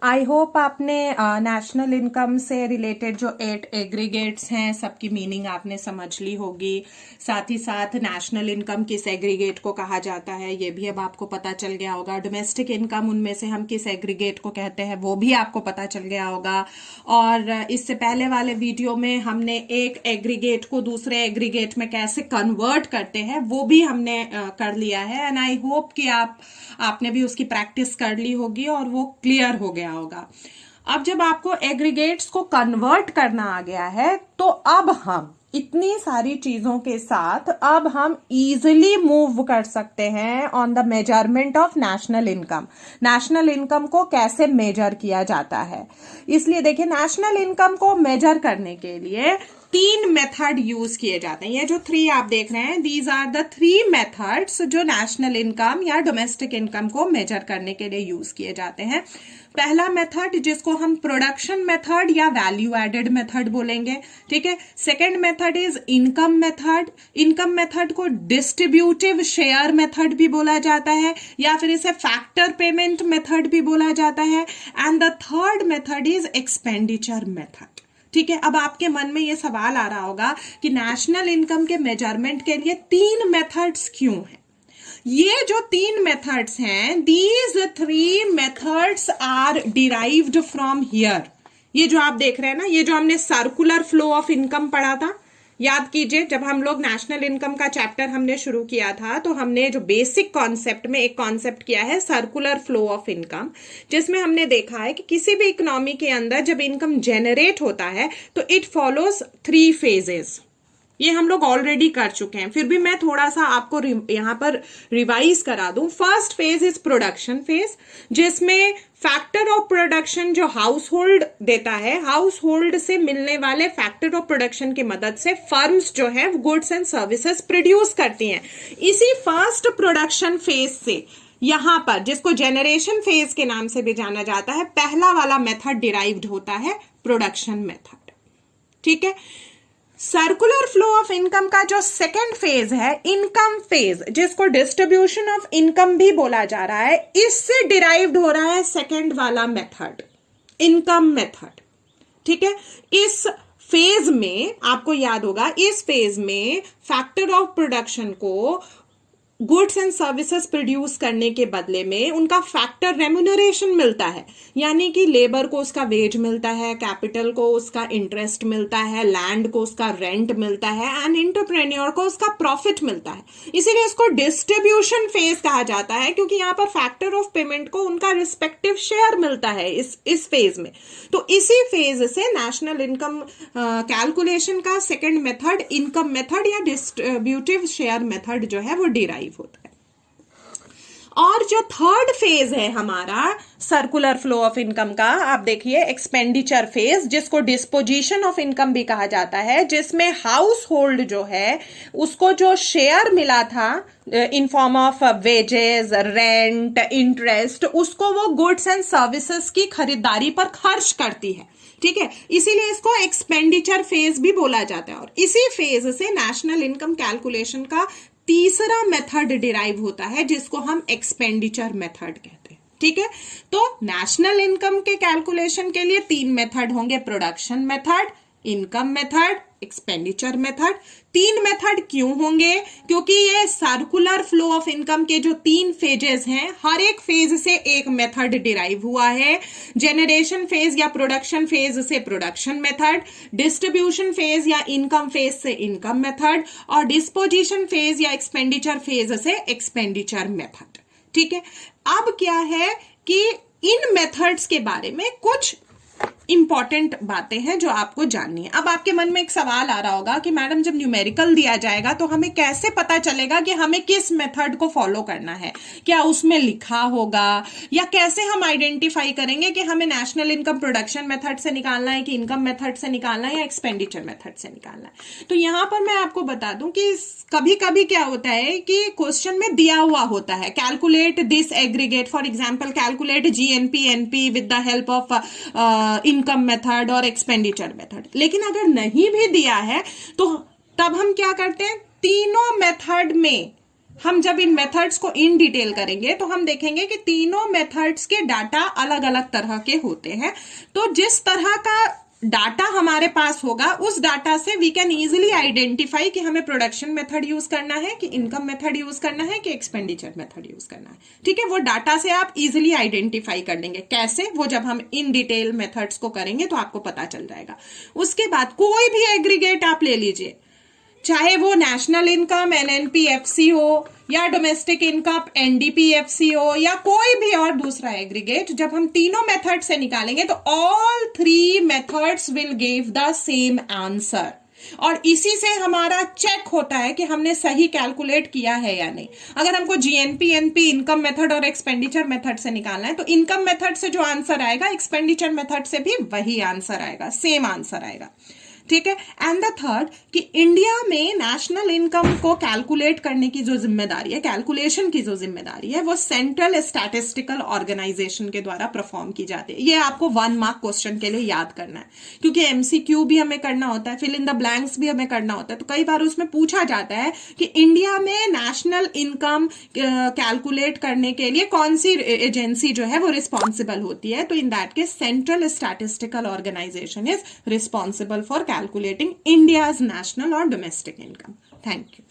I hope आपने national income से related जो 8 एग्रीगेट्स हैं सबकी मीनिंग आपने समझ ली होगी। साथ ही साथ नेशनल इनकम किस एग्रीगेट को कहा जाता है ये भी अब आपको पता चल गया होगा। डोमेस्टिक इनकम उनमें से हम किस एग्रीगेट को कहते हैं वो भी आपको पता चल गया होगा। और इससे पहले वाले वीडियो में हमने एक एग्रीगेट को दूसरे एग्रीगेट में कैसे कन्वर्ट करते हैं वो भी हमने कर लिया है। एंड आई होप कि आपने भी उसकी प्रैक्टिस कर ली होगी और वो क्लियर हो गया होगा। अब जब आपको एग्रीगेट्स को कन्वर्ट करना आ गया है तो अब हम इतनी सारी चीजों के साथ अब हम इजीली मूव कर सकते हैं on the measurement of national income. National income को कैसे मेजर किया जाता है, इसलिए देखिए नेशनल इनकम को मेजर करने के लिए 3 मेथड यूज किए जाते हैं। ये जो 3 आप देख रहे हैं, दीज आर द 3 मेथड्स जो नेशनल इनकम या डोमेस्टिक इनकम को मेजर करने के लिए यूज किए जाते हैं। पहला मेथड जिसको हम प्रोडक्शन मेथड या वैल्यू एडेड मेथड बोलेंगे, ठीक है। Second method is income method. Income method को डिस्ट्रीब्यूटिव शेयर मेथड भी बोला जाता है या फिर इसे फैक्टर पेमेंट मेथड भी बोला जाता है। And the third method is expenditure method, ठीक है। अब आपके मन में ये सवाल आ रहा होगा कि नेशनल इनकम के मेजरमेंट के लिए 3 मेथड्स क्यों हैं। ये जो 3 मेथड्स हैं, these 3 methods are derived from here. ये जो आप देख रहे हैं ना, ये जो हमने सर्कुलर फ्लो ऑफ इनकम पढ़ा था, याद कीजिए जब हम लोग नेशनल इनकम का चैप्टर हमने शुरू किया था तो हमने जो बेसिक कॉन्सेप्ट में एक कॉन्सेप्ट किया है सर्कुलर फ्लो ऑफ इनकम, जिसमें हमने देखा है कि किसी भी इकोनॉमी के अंदर जब इनकम जेनरेट होता है तो इट फॉलोज 3 फेजेस। ये हम लोग ऑलरेडी कर चुके हैं, फिर भी मैं थोड़ा सा आपको यहां पर रिवाइज करा दूं। First phase is production phase, जिसमें फैक्टर ऑफ प्रोडक्शन जो हाउस होल्ड देता है, हाउस होल्ड से मिलने वाले फैक्टर ऑफ प्रोडक्शन की मदद से फर्म्स जो है गुड्स एंड सर्विसेज प्रोड्यूस करती हैं। इसी फर्स्ट प्रोडक्शन फेज से यहां पर, जिसको जेनरेशन फेज के नाम से भी जाना जाता है, पहला वाला मेथड डिराइव्ड होता है प्रोडक्शन मेथड, ठीक है। सर्कुलर फ्लो ऑफ इनकम का जो सेकेंड फेज है इनकम फेज, जिसको डिस्ट्रीब्यूशन ऑफ इनकम भी बोला जा रहा है, इससे डिराइव्ड हो रहा है सेकेंड वाला मेथड, इनकम मेथड, ठीक है। इस फेज में आपको याद होगा, इस फेज में फैक्टर ऑफ प्रोडक्शन को गुड्स एंड सर्विसेज प्रोड्यूस करने के बदले में उनका फैक्टर रेम्यूनरेशन मिलता है, यानी कि लेबर को उसका वेज मिलता है, कैपिटल को उसका इंटरेस्ट मिलता है, लैंड को उसका रेंट मिलता है एंड एंटरप्रेन्योर को उसका प्रॉफिट मिलता है। इसीलिए इसको डिस्ट्रीब्यूशन फेज कहा जाता है, क्योंकि यहां पर फैक्टर ऑफ पेमेंट को उनका रिस्पेक्टिव शेयर मिलता है इस फेज में। तो इसी फेज से नेशनल इनकम कैलकुलेशन का सेकेंड मेथड इनकम मेथड या डिस्ट्रीब्यूटिव शेयर मेथड जो है वो डिराइव होता है। और जो थर्ड फेज है हमारा सर्कुलर फ्लो ऑफ इनकम का, आप देखिए एक्सपेंडिचर फेज, जिसको डिस्पोजिशन ऑफ इनकम भी कहा जाता है, जिसमें हाउस होल्ड जो है उसको जो शेयर मिला था in form of wages, rent, interest, उसको वो गुड्स एंड सर्विसेज की खरीदारी पर खर्च करती है, ठीक है। इसीलिए इसको एक्सपेंडिचर फेज भी बोला जाता है। और इसी फेज से नेशनल इनकम कैलकुलेशन का तीसरा मेथड डिराइव होता है, जिसको हम एक्सपेंडिचर मेथड कहते हैं, ठीक है। तो नेशनल इनकम के कैलकुलेशन के लिए 3 मेथड होंगे, production method, income method, expenditure method. 3 method क्यों होंगे? क्योंकि ये सर्कुलर फ्लो ऑफ इनकम के जो 3 फेजेस हैं, हर एक फेज से एक मेथड डिराइव हुआ है। जेनरेशन फेज या प्रोडक्शन फेज से प्रोडक्शन मेथड, डिस्ट्रीब्यूशन फेज या इनकम फेज से इनकम मेथड, और डिस्पोजिशन फेज या एक्सपेंडिचर फेज से एक्सपेंडिचर मेथड, ठीक है। अब क्या है कि इन मेथड्स के बारे में कुछ इंपॉर्टेंट बातें हैं जो आपको जाननी है। अब आपके मन में एक सवाल आ रहा होगा कि मैडम जब न्यूमेरिकल दिया जाएगा तो हमें कैसे पता चलेगा कि हमें किस मेथड को फॉलो करना है? क्या उसमें लिखा होगा, या कैसे हम आइडेंटिफाई करेंगे कि हमें नेशनल इनकम प्रोडक्शन मेथड से निकालना है कि इनकम मेथड से निकालना है या एक्सपेंडिचर मेथड से निकालना है? तो यहां पर मैं आपको बता दूं कि कभी कभी क्या होता है कि क्वेश्चन में दिया हुआ होता है calculate this aggregate, for example calculate GNP NP with the help of income method और एक्सपेंडिचर मेथड। लेकिन अगर नहीं भी दिया है तो तब हम क्या करते हैं, तीनों मेथड में हम जब इन मेथड्स को इन डिटेल करेंगे तो हम देखेंगे कि तीनों मेथड्स के डाटा अलग अलग तरह के होते हैं। तो जिस तरह का डाटा हमारे पास होगा उस डाटा से वी कैन इजीली आइडेंटिफाई कि हमें प्रोडक्शन मेथड यूज करना है, कि इनकम मेथड यूज करना है, कि एक्सपेंडिचर मेथड यूज करना है। ठीक है, वो डाटा से आप इजीली आइडेंटिफाई कर लेंगे। कैसे? वो जब हम इन डिटेल मेथड्स को करेंगे तो आपको पता चल जाएगा। उसके बाद कोई भी एग्रीगेट आप ले लीजिए, चाहे वो नेशनल इनकम एनएनपीएफसी हो या डोमेस्टिक इनकम एनडीपीएफसी हो या कोई भी और दूसरा एग्रीगेट, जब हम तीनों मेथड से निकालेंगे तो all three methods will give the same answer. और इसी से हमारा चेक होता है कि हमने सही कैलकुलेट किया है या नहीं। अगर हमको जीएनपी, एनपी, इनकम मेथड और एक्सपेंडिचर मेथड से निकालना है तो इनकम मेथड से जो आंसर आएगा एक्सपेंडिचर मेथड से भी वही आंसर आएगा, सेम आंसर आएगा। ठीक है। एंड द थर्ड कि इंडिया में नेशनल इनकम को कैलकुलेट करने की जो जिम्मेदारी है, कैलकुलेशन की जो जिम्मेदारी है, वो सेंट्रल स्टैटिस्टिकल ऑर्गेनाइजेशन के द्वारा परफॉर्म की जाती है। ये आपको 1 मार्क क्वेश्चन के लिए याद करना है, क्योंकि एमसीक्यू भी हमें करना होता है, फिल इन द ब्लैंक्स भी हमें करना होता है। तो कई बार उसमें पूछा जाता है कि इंडिया में नेशनल इनकम कैलकुलेट करने के लिए कौन सी एजेंसी जो है वो रिस्पॉन्सिबल होती है। तो in that case central statistical organisation is responsible for calculating India's national or domestic income. Thank you.